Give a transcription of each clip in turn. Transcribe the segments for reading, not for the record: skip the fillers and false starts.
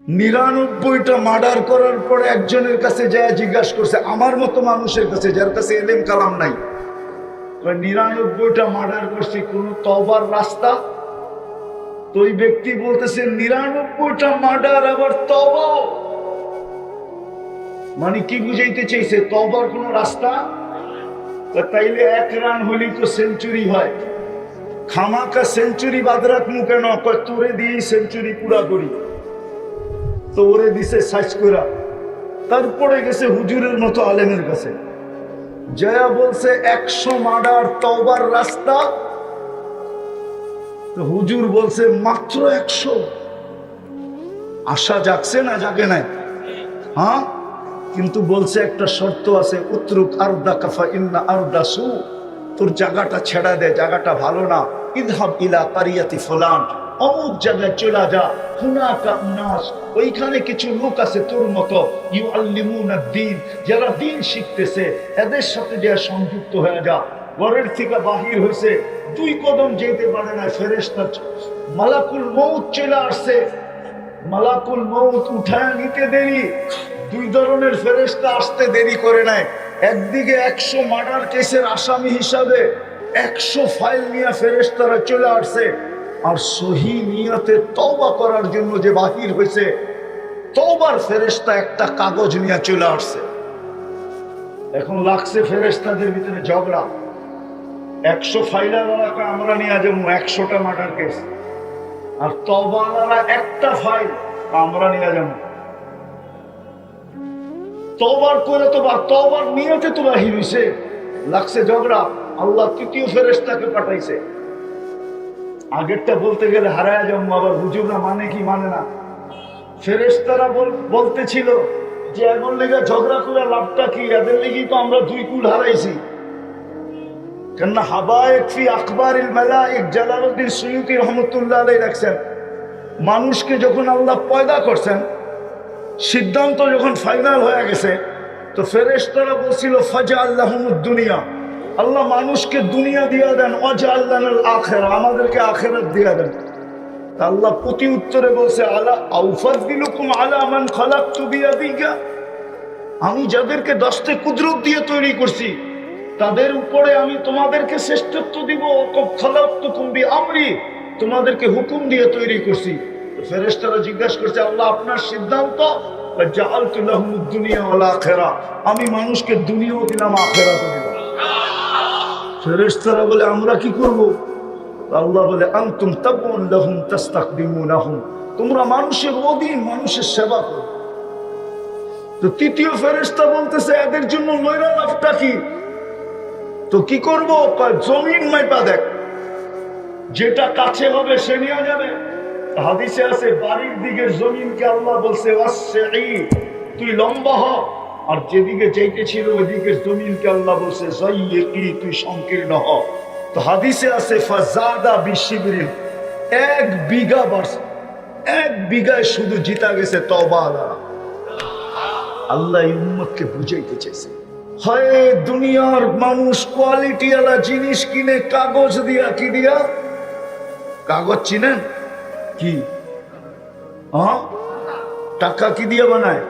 99টা murder করার পরে একজনের কাছে যায় জিজ্ঞাসা করছে, আমার মতো মানুষের কাছে যার কাছে এলেম কালাম নাই, 99টা মার্ডার করছি, কোন তওবার রাস্তা? তো ওই ব্যক্তি বলতেছে 99টা মার্ডার আবার তওবা, মানে কি বুঝাইতে চাইছে? তওবার কোন রাস্তা? তাইলে 1 রান হলেই তো সেঞ্চুরি হয়, খামাকা সেঞ্চুরি বাদ রাখমু কেন? তোরে দিয়ে সেঞ্চুরি পুরা করি। তো ওরে দিছে সাইজ করা, তারপরে গেছে হুজুরের মতো আলেমের কাছে, জয়া বলছে 100 মার্ডার তওবার রাস্তা। তো হুজুর বলছে মাত্র 100। আশা জাগছে না জাগে নাই? হ্যাঁ, কিন্তু বলছে একটা শর্ত আছে, উতরুক আরদা কাফা ইন্না আরদা সু, তোর জায়গাটা ছেড়া দে, জায়গাটা ভালো না। ইযহাব ইলা কারিয়াতি ফুলান, অমুক জায়গায় চলে যা, হুনাকা উনাস, ওইখানে কিছু লোক আছে তোর মতো, ইউআল্লিমুনা দ্বীন, যারা দ্বীন শিখতেছে, এদের সাথে যে সংযুক্ত হয়ে যা। ঘরের থেকে বাহির হয়েছে, 2 কদম যেতে পারে না, ফেরেশতা মালাকুল মউত চলে আসছে। মালাকুল মউত উঠায় নিতে দেরি, 2 ধরনের ফেরেশতা আসতে দেরি করে নাই। একদিকে 100 মার্ডার কেসের আসামি হিসাবে 100 ফাইল নিয়ে ফেরেশতারা চলে আসছে, আর সহি নিয়তে তওবা করার জন্য যে বাহির হয়েছে, তওবার ফেরেশতা একটা কাগজ নিয়ে চলে আসছে। এখন লাগছে ফেরেশতাদের ভিতরে ঝগড়া, 100 ফাইলাওয়ালাকে আমরা নিয়ে যাবো 100টা মার্ডার কেস, আর তওবাওয়ালারা একটা ফাইল আমরা নিয়ে যাবো। তওবার করে তো, তওবার নিয়তে তো বাহির হইছে, লাগছে ঝগড়া। আল্লাহ 3য় ফেরেশতাকে পাঠাইছে। আগেরটা বলতে গেলে হারায় যাবো, আবার হুজুররা মানে কি মানে না। ফেরেশতারা বলতেছিল যে এমন লেগে ঝগড়া করে লাভটা কি, এদের লেগেই তো আমরা 2 কুল হারাইছি। কেননা হাবায়েক ফি আখবারিল মালায়েক, জালালউদ্দিন সুয়ুতী রহমাতুল্লাহ আলাইহি রাখছেন, মানুষকে যখন আল্লাহ পয়দা করছেন, সিদ্ধান্ত যখন ফাইনাল হয়ে গেছে, তো ফেরেশতারা বলছিল ফাজআল লাহুমুদ দুনিয়া, আল্লাহ মানুষকে দুনিয়া দিয়া দেন, ওয়াজআল লানাল আখিরা, আমাদেরকে আখিরাত দিয়া দেন। আল্লাহ প্রতি উত্তরে বলছে আলা আউফাযিলুকুম আলা মান খালাকতু বিয়াদিকা, আমি যাদেরকে দস্তে কুদরত দিয়ে তৈরি করছি তাদের উপরে আমি তোমাদেরকে শ্রেষ্ঠত্ব দিব। খালাকতুকুম বিআমরি, তোমাদেরকে হুকুম দিয়ে তৈরি করছি। ফেরেশতারা জিজ্ঞাসা করছে আল্লাহ আপনার সিদ্ধান্ত? জাআলতু লাহুমুদ দুনিয়া ওয়াল আখিরা, আমি মানুষকে দুনিয়াও দিলাম আখিরাতও দিলাম। ফেরেশতারা বলে আমরা কি করব? আল্লাহ বলে আনতুম তাবউন লাহুম তাস্তাকদিমুনাহুম, তোমরা মানুষের অধীন, মানুষের সেবা করো। তো 3য় ফেরেশতা বলতেছে এদের জন্য লইরা লাভটা কি? তো কি করব? জমিন মাইপা দেখ, যেটা কাছে হবে সে নিয়ে যাবে। হাদিসে আছে বাড়ির দিকের জমিনকে আল্লাহ বলছে ওয়াসসি, তুই লম্বা হ, আর যেদিকে যাইতেছিল ওই দিকের জমিনকে আল্লাহ বলছে যায়্যিকি, তুই সংকীর্ণ হ। তো হাদিসে আছে ফাজাদা বিশিবরিন, 1 বিঘা বাড়ছে, 1 বিঘায় শুধু জিতা গেছে তওবা আলারা। আল্লাহ এই উম্মতকে বুঝাইতে চাইছে, হয় দুনিয়ার মানুষ কোয়ালিটি আলা জিনিস কিনে কাগজ দিয়া, কি দিয়া? কাগজ চিনেন কি? টাকা কি দিয়া বানায়?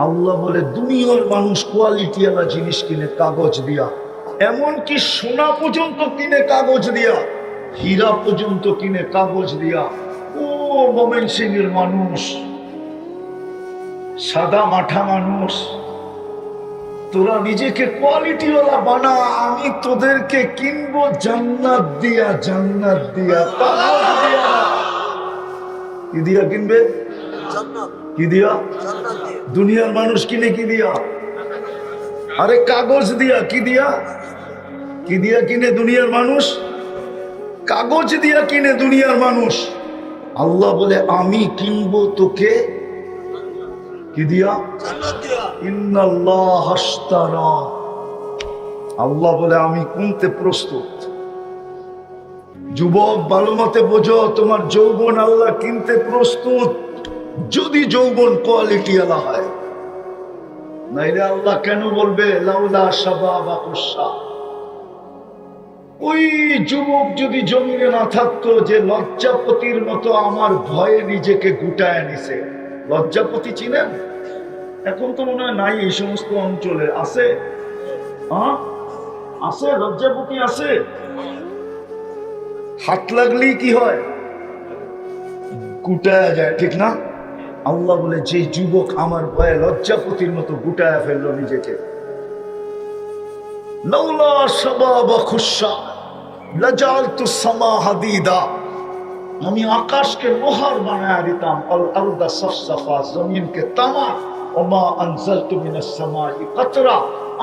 আল্লাহ বলে দুনিয়ার মানুষ কোয়ালিটি আলা জিনিস কিনে কাগজ দিয়া, এমনকি সোনা পর্যন্ত কিনে কাগজ দিয়া, হীরা পর্যন্ত কিনে কাগজ দিয়া। ও ময়মনসিংহের মানুষ, সাদা মাঠা মানুষ, তোরা নিজেকে কোয়ালিটিওয়ালা বানা, আমি তোদেরকে কিনবো জান্নাত দিয়া, জান্নাত দিয়া, কাগজ দিয়া। কি দিয়া কিনবে? কি দিয়া? দুনিয়ার মানুষ কিনে কি দিয়া? আরে কাগজ দিয়া। কি দিয়া? কি দিয়া কিনে দুনিয়ার মানুষ? কাগজ দিয়া কিনে দুনিয়ার মানুষ। আল্লাহ বলে আমি কিনবো তোকে কি দিয়া? ইন্নাল্লাহ আশতারা, আল্লাহ বলে আমি কিনতে প্রস্তুত। যুবক ভালো মতে বোঝো, তোমার যৌবন আল্লাহ কিনতে প্রস্তুত, যদি যৌবন কোয়ালিটি আলা হয়। নাইলে আল্লাহ কেন বলবে লাউলা শাবাবাকুসা? ওই যুবক যদি জমিনে না থাকতো, যে লজ্জাপতির মতো আমার ভয়ে নিজেকে গুটায় নিছে, লজ্জাপতি চিনেন? এখন তো মনে হয় নাই এই সমস্ত অঞ্চলে। আছে? আছে, লজ্জাপতি আছে। হাত লাগলেই কি হয়? গুটায়া যায়, ঠিক না? আল্লাহ বলে যে যুবক আমার ভয়ে লজ্জাপতির মতো গুটায়া ফেললো নিজেকে, লাউলা শাবাবা খুশা লাজালতু সামা হাদিদা, আমি আকাশকে লোহার বানায়া দিতাম, আল আরদা সাফসাফা, জমিনকে তামা, ওমা আনজালতু মিনাস সামাই কাতরা,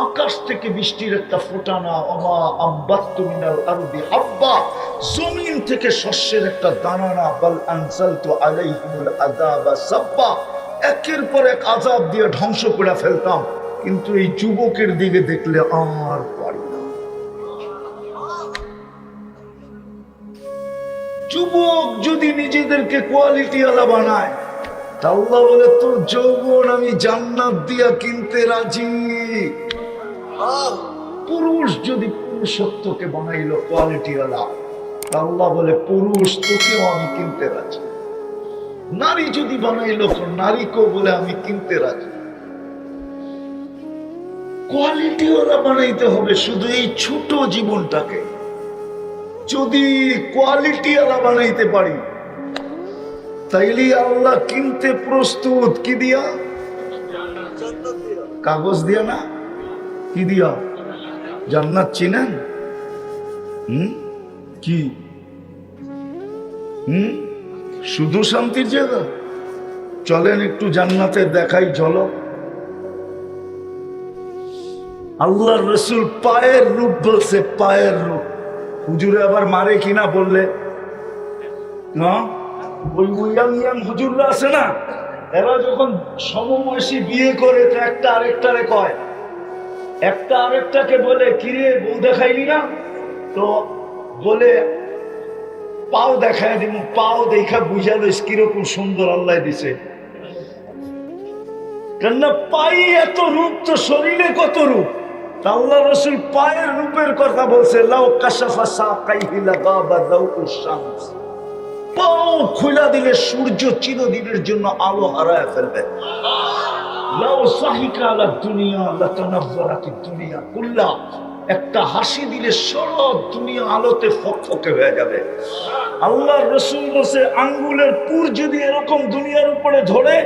আকাশ থেকে বৃষ্টির একটা ফোঁটা না, ওমা আম্বাততু মিনাল আরদি হাব্বা, জমিন থেকে শস্যের একটা দানা না, বাল আনজালতু আলাইহিমুল আযাবা সাব্বা, একের পর এক আযাব দিয়ে ধ্বংস করে ফেলতাম। কিন্তু এই যুবকের দিকে দেখলে আর পারি না। যুবক যদি নিজেদেরকে কোয়ালিটি ওয়ালা বানায়, তা আল্লাহ বলে তোর যৌবন আমি জান্নাত দিয়া কিনতে রাজি। পুরুষ যদি পুরুষত্বকে বানাইলো কোয়ালিটি ওয়ালা, তা আল্লাহ বলে পুরুষ তোকেও আমি কিনতে রাজি। নারী যদি বানাইলো নারীকেও বলে আমি কিনতে রাজি। কোয়ালিটি ওয়ালা বানাইতে হবে শুধু এই ছোট জীবনটাকে। যদি কোয়ালিটি ওয়ালা বানাইতে পারি, তাইলে আল্লাহ কিনতে প্রস্তুত। কি দিয়া? কাগজ দিয়া না, কি দিয়া? জান্নাত চিনেন? কি শুধু শান্তির জায়গা? চলেন একটু জান্নাতের দেখাই ঝলক। আল্লাহর রাসূল পায়ের রূপ বলছে, পায়ের রূপ। হুজুরে আবার মারে কিনা বললে না, ওই ইয়াং হুজুররা আছে না, এরা যখন সমবয়সী বিয়ে করে তো একটা আরেকটারে কয়, একটা আরেকটাকে বলে কিরে বউ দেখাইলি না, তো বলে পাও দেখায় দিব, পাও দেখা বুঝা লইস কিরকম সুন্দর আল্লাহ দিছে। কেননা পাই এত রূপ, তো শরীরে কত রূপ। আল্লাহ রাসূল পায়ের রূপের কথা বলছে, লাউ কাশাফা সাকাইহি লাগাবা দাউউশ শামস, পাও খুলে দিলে সূর্য চিরদিনের জন্য আলো হারায় ফেলবে। লাউ সাহিকা আলা দুনিয়া লাতানাফারাতিদ দুনিয়া কুল্লা, একটা হাসি দিলে সারা দুনিয়া আলোতে ফকফকে হয়ে যাবে। আল্লাহর রাসূল বলছে আঙ্গুলের পুর যদি এরকম দুনিয়ার উপরে ধরে,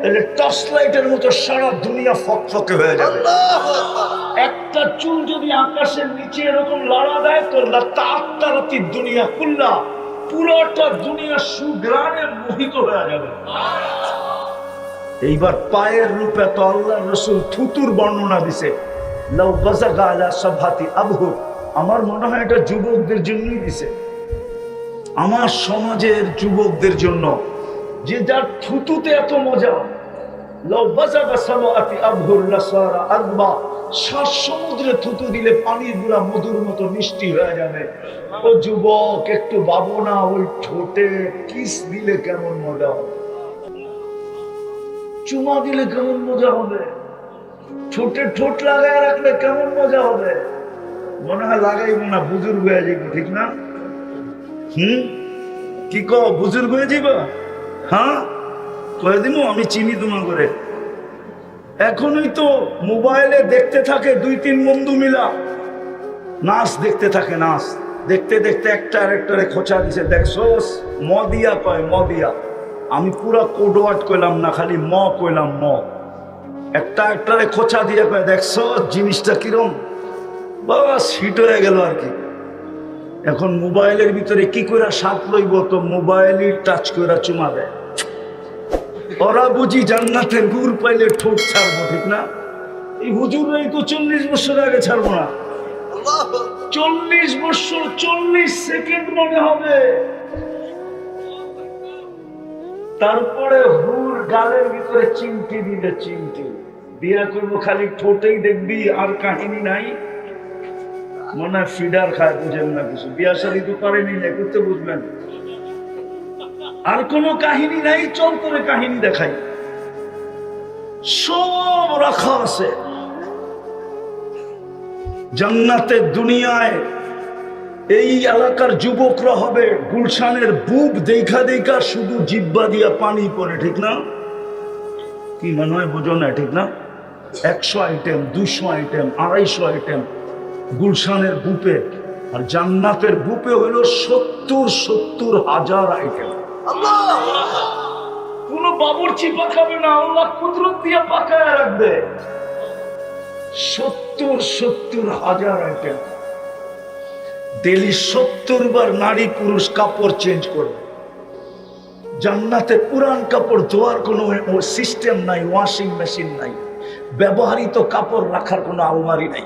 তাহলে টর্চ লাইটের মতো সারা দুনিয়া ফকফকে হয়ে যাবে। একটা চুল যদি আকাশের নিচে এরকম লড়া দেয়, তো লাতাআত্তারাতিদ দুনিয়া কুল্লা, পুরোটা দুনিয়া সুগ্রাণে মোহিত হয়ে যাবে। এইবার পায়ের রূপে তো আল্লাহর রাসূল থুতুর বর্ণনা দিছে, লাউ গাযাগা আলা সাবহাতি আবহুর, আমার মনে হয় এটা যুবকদের জন্যই দিছে, আমার সমাজের যুবকদের জন্য, যে যার থুতুতে এত মজা। লাউ গাযাগা সাবহাতি আবহুর লাসারা আযবা, সাত সমুদ্রে থুতু দিলে পানির গুলা মধুর মতো মিষ্টি হয়ে যাবে। ও যুবক একটু ভাবো না, ওই ঠোঁটে কিস দিলে কেমন মজা হবে, চুমা দিলে কেমন মজা হবে, ঠোঁটে ঠোঁট লাগায় রাখলে কেমন মজা হবে। মনে হয় লাগাইব না, বুজুর্গ হয়ে যাইব, ঠিক না? কি কো, বুজুর্গ হয়ে যাইব? হ্যাঁ কয়ে দিব, আমি চিনি তোমার করে। এখনই তো মোবাইলে দেখতে থাকে দুই তিন বন্ধু মিলা, নাচ দেখতে থাকে, নাচ দেখতে দেখতে একটা আরেকটারে খোঁচা দিছে, দেখছোস? মদিয়া কয়, মদিয়া। আমি পুরা কোডওয়ার্ড কইলাম না, খালি ম কইলাম, ম। একটা একটারে খোঁচা দিয়ে কয়, দেখছো জিনিসটা কিরম? বাস হিট হয়ে গেল আর কি। এখন মোবাইলের ভিতরে কি করে স্বাদ লইব, তো মোবাইলই টাচ করে চুমা দেয়। ওরা বুঝি জান্নাতের গুড় পাইলে ঠোঁট ছাড়বো, ঠিক না? এই হুজুরাই তো 40 বছর আগে ছাড়বো না। 40 বছর 40 সেকেন্ড মনে হবে। তারপরে হুর গালের ভিতরে চিমটি দিলে, চিমটি বিয়া করবো, খালি ঠোঁটেই দেখবি, আর কাহিনী নাই। মনে হয় ফিডার খায়, বুঝেন না কিছু, বিয়া শাদী তো পারেনি, করতে বুঝবেন। আর কোনো কাহিনী নাই, চল করে কাহিনী দেখাই, সব রাখা আছে জান্নাতের দুনিয়ায়। এই এলাকার যুবকরা হবে গুলশানের বুক দেখা দেখা শুধু জিব্বা দিয়া পানি পড়ে, ঠিক না? কি মনে হয় বোঝো না, ঠিক না? 100 আইটেম, 200 আইটেম, 250 আইটেম গুলশানের বুপে, আর জান্নাতের বুপে হলো 70 হাজার আইটেম। কোন বাবুর্চি পাকাবে না, আল্লাহ কুদরত দিয়ে পাকায় রাখবে। 70 হাজার আইটেম। ডেলি 70 বার নারী পুরুষ কাপড় চেঞ্জ করবে। জান্নাতে পুরান কাপড় ধোয়ার কোনো সিস্টেম নাই, ওয়াশিং মেশিন নাই, ব্যবহৃত কাপড় রাখার কোনো আলমারি নাই।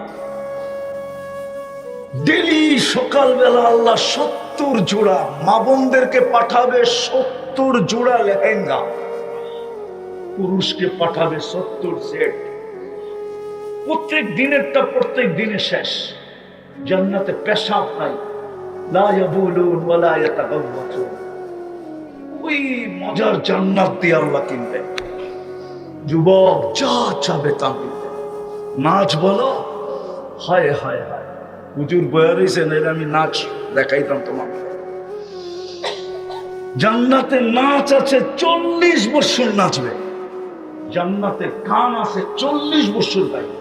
ডেলি সকালবেলা আল্লাহ 70 জোড়া মা বোনদেরকে পাঠাবে, 70 জোড়া লেহেঙ্গা, পুরুষকে পাঠাবে 70 সেট। প্রত্যেক দিনেরটা প্রত্যেক দিনে শেষ। জান্নাতে পেশাব নাই, লা ইয়াবুলুন ওয়ালা ইয়াতাগাওয়াতুন। ওই মজার জান্নাত দিয়ে আল্লাহ কিনবে। যুবক যা চাবে তা মিলবে। নাচ বলো, হায় হায় হায়, হুজুর বয়া রয়েছে, নাইলে আমি নাচ দেখাইতাম তোমাকে। জান্নাতে নাচ আছে, 40 বছর নাচবে। জান্নাতে গান আছে, 40 বছর গাইবে।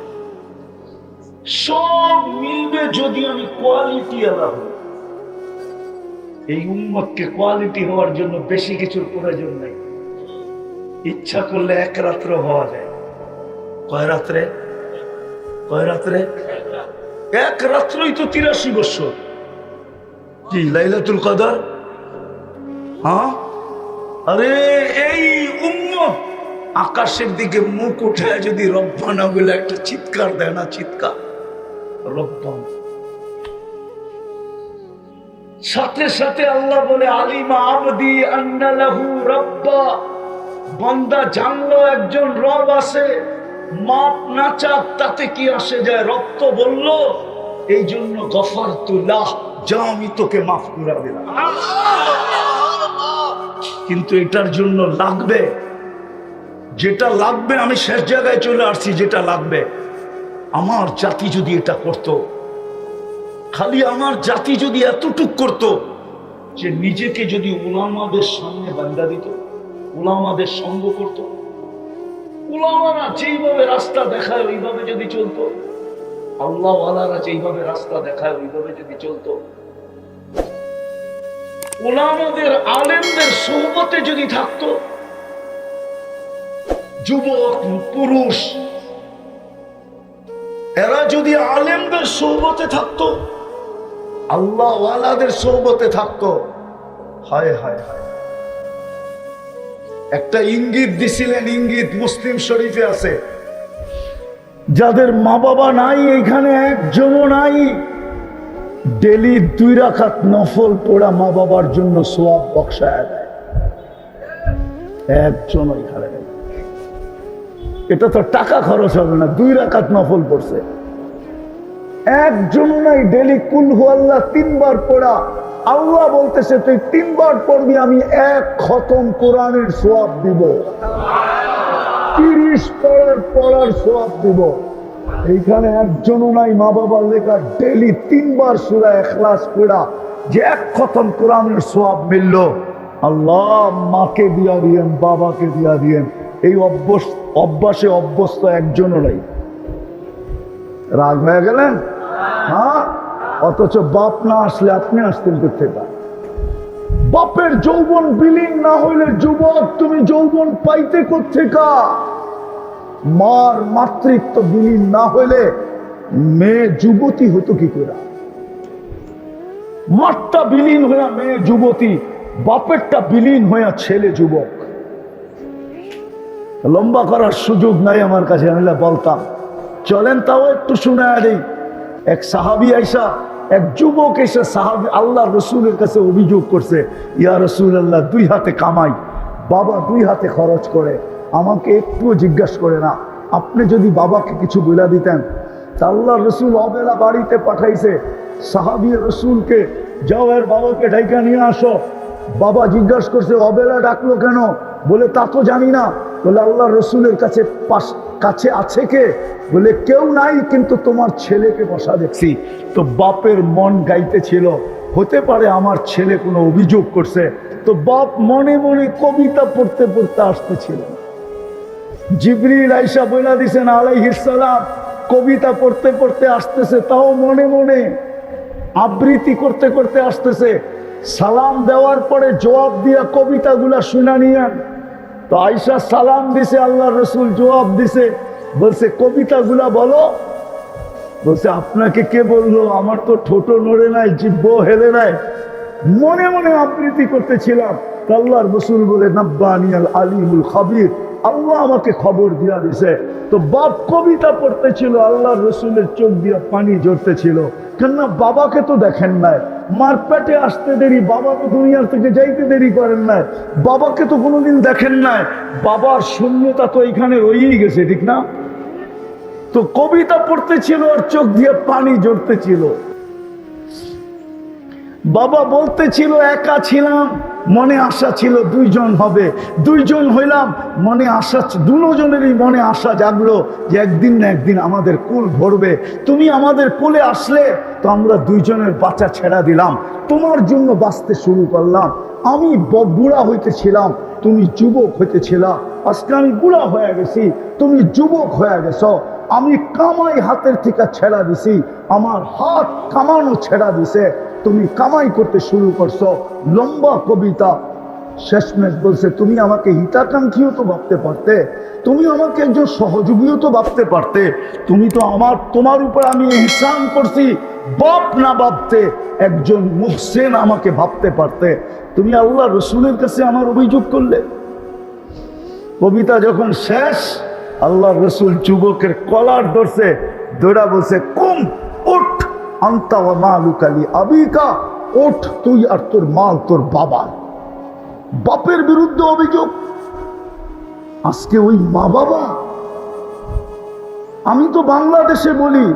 সব মিলবে যদি আমি কোয়ালিটি আলা হই। এই উম্মতকে কোয়ালিটি হওয়ার জন্য বেশি কিছুর প্রয়োজন নাই। ইচ্ছা করলে এক রাত্র হওয়া যায়। কয় রাত্রে? কয় রাত্রে? এক রাত্রই তো 83 বছর। কি লাইলাতুল কদর? হ্যাঁ, আরে এই উম্মত আকাশের দিকে মুখ উঠায় যদি রব্বানা বলে একটা চিৎকার দেয় না, চিৎকার রব্বানা, সাথে সাথে আল্লাহ বলে আলিমা আবদি আন্না লাহু রাব্বা। বান্দা জানলো একজন রব আছে, মাপ না চাপ তাতে কি আসে যায়। রব তো বললো, এই জন্য গফারতু লাহ, যা আমি তোকে মাফ করে দিলাম। কিন্তু এটার জন্য লাগবে যেটা লাগবে। আমি শেষ জায়গায় চলে আসছি, যেটা লাগবে। আমার জাতি যদি এটা করত, খালি আমার জাতি যদি এতটুক করত যে নিজেকে যদি উলামাদের সামনে বান্দা দিত, উলামাদের সঙ্গ করত, উলামারা যেইভাবে রাস্তা দেখায় ওইভাবে যদি চলতো, আল্লাহ ওয়ালারা যেইভাবে রাস্তা দেখায় ওইভাবে যদি চলতো, উলামাদের আলেমদের সোহবতে যদি থাকতো, যুবক পুরুষ এরা যদি আলেমদের সোহবতে থাকতো, আল্লাহ ওয়ালাদের সোহবতে থাকতো, হায় হায় হায়। একটা ইঙ্গিত দিছিলেন, ইঙ্গিত মুসলিম শরীফে আছে। যাদের মা বাবা নাই, এখানে একজনও নাই, ডেলি 2 রাকাত নফল পড়া মা বাবার জন্য সওয়াব বখশায় দেয়। একজন এখানে নেই। এটা তো টাকা খরচ হবে না, 2 রাকাত নফল পড়ছে। একজন নাই, ডেলি কুল হু আল্লাহ 3 বার পড়া। আল্লাহ বলতেছে তুই 3 বার পড়বি, আমি 1 খতম কোরআনের সওয়াব দিব, 30 পড়ার সওয়াব দিব। এইখানে একজনও নাই মা বাবার লেখা ডেলি 3 বার সূরা ইখলাস পড়া, যে 1 খতম কোরআনের সওয়াব মিলল। আল্লাহ মাকে দিয়া দিয়েন, বাবাকে দিয়া দিয়েন। এই অভ্যাসে অভ্যস্ত একজনও নাই। রাগ হয়ে গেলেন? হ্যাঁ, অথচ বাপ না আসলে আপনি আসতেন কোথেকে? বাপের যৌবন বিলীন না হইলে যুবক তুমি যৌবন পাইতে কোথেকে? মার মাতৃত্ব বিলীন না হইলে মেয়ে যুবতী হতো কি করে? মারটা বিলীন হইয়া মেয়ে যুবতী, বাপেরটা বিলীন হইয়া ছেলে যুবক। লম্বা করার সুযোগ নাই আমার কাছে, আমি বলতাম চলেন তাও একটু শোনায় দেই। এক সাহাবী আইসা, এক যুবক এসে সাহাবী আল্লাহ রসুলের কাছে অভিযোগ করছে, ইয়া রাসূলুল্লাহ 2 হাতে কামাই, বাবা 2 হাতে খরচ করে, আমাকে একটুও জিজ্ঞাসা করে না। আপনি যদি বাবাকে কিছু বলে দিতেন। তা আল্লাহ রসুল অবেলা বাড়িতে পাঠাইছে সাহাবী রসুলকে, যাও এর বাবাকে ডাইকা নিয়ে আসো। বাবা জিজ্ঞাসা করছে অবেলা ডাকলো কেন? বলে তা তো জানি না। বলে আল্লাহ রসুলের কাছে আছে কে? বলে কেউ নাই, কিন্তু তোমার ছেলেকে বসা দেখছি। তো বাপের মন গাইতেছিল, হতে পারে আমার ছেলে কোনো অভিযোগ করছে। তো বাপ মনে মনে কবিতা পড়তে পড়তে আসতেছিল। জিবরিল আয়েশা বইলা দিছেন আলাইহিস সালাম কবিতা পড়তে পড়তে আসতেছে, তাও মনে মনে আবৃত্তি করতে করতে আসতেছে। সালাম দেওয়ার পরে জবাব দিয়া কবিতাগুলা শুনা নিয়েন। তো আয়েশা সালাম দিছে, আল্লাহ রসুল জবাব দিছে, বলছে কবিতাগুলা বলো। বলছে আপনাকে কে বললো? আমার তো ঠোঁট নড়ে নাই, জিহ্ব হেলে নাই, মনে মনে আবৃত্তি করতেছিলাম। আল্লাহর রসুল বলে নাব্বানিয়াল আলিমুল খাবির, আল্লাহ আমাকে খবর দিয়া দিছে। তো বাপ কবিতা পড়তেছিল, আল্লাহর রসুলের চোখ দিয়া পানি ঝরতেছিল। কেননা বাবাকে তো দেখেন নাই, মার পেটে আসতে দেরি, বাবা তো দুনিয়ার থেকে যাইতে দেরি করেন নাই, বাবাকে তো কোনোদিন দেখেন নাই, বাবার শূন্যতা তো এখানে রয়েই গেছে, ঠিক না? তো কবিতা পড়তেছিল আর চোখ দিয়ে পানি ঝরতেছিল। বাবা বলতেছিল একা ছিলাম, মনে আশা ছিল দুইজন হবে, দুইজন হইলাম, মনে আশা, দুজনেরই মনে আশা জাগলো যে একদিন না একদিন আমাদের কুল ভরবে। তুমি আমাদের কোলে আসলে তো আমরা দুইজনের বাচ্চা ছেড়া দিলাম, তোমার জন্য বাঁচতে শুরু করলাম। আমি বুড়া হইতেছিলাম, তুমি যুবক হইতেছিলা। আজকে আমি বুড়া হয়ে গেছি, তুমি যুবক হয়ে গেছ। আমি কামাই হাতের থেকে ছেড়া দিছি, আমার হাত কামানো ছেড়া দিছে, তুমি কামাই করতে শুরু করছো। লম্বা কবিতা, শেষমেশ বলছে তুমি আমাকে হিতাকাঙ্ক্ষীও তো ভাবতে পারতে, তুমি আমাকে একজন সহযোগীও তো ভাবতে পারতে, তুমি তো তোমার উপর আমি ইহসান করছি, বাপ না ভাবতে একজন মুহসিন আমাকে ভাবতে পারতে। তুমি আল্লাহ রসুলের কাছে আমার অভিযোগ করলে। কবিতা যখন শেষ, আল্লাহ রসুল যুবকের কলার ধরছে, দৌড়া বলছে কুম উঠ, আন্তা ওয়া মালুকা লি আবিকা, ওঠ তুই আর তোর মাল তোর বাবা। বাপের বিরুদ্ধে অভিযোগ। আজকে ওই মা বাবা, আমি তো বাংলাদেশে বলি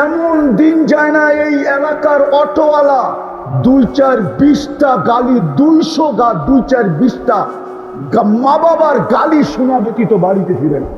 এমন দিন যায় না এই এলাকার অটোওয়ালা 2-4-20টা গালি, 200 2-4-20টা মা বাবার গালি শোনা ব্যতীত বাড়িতে ফিরে না।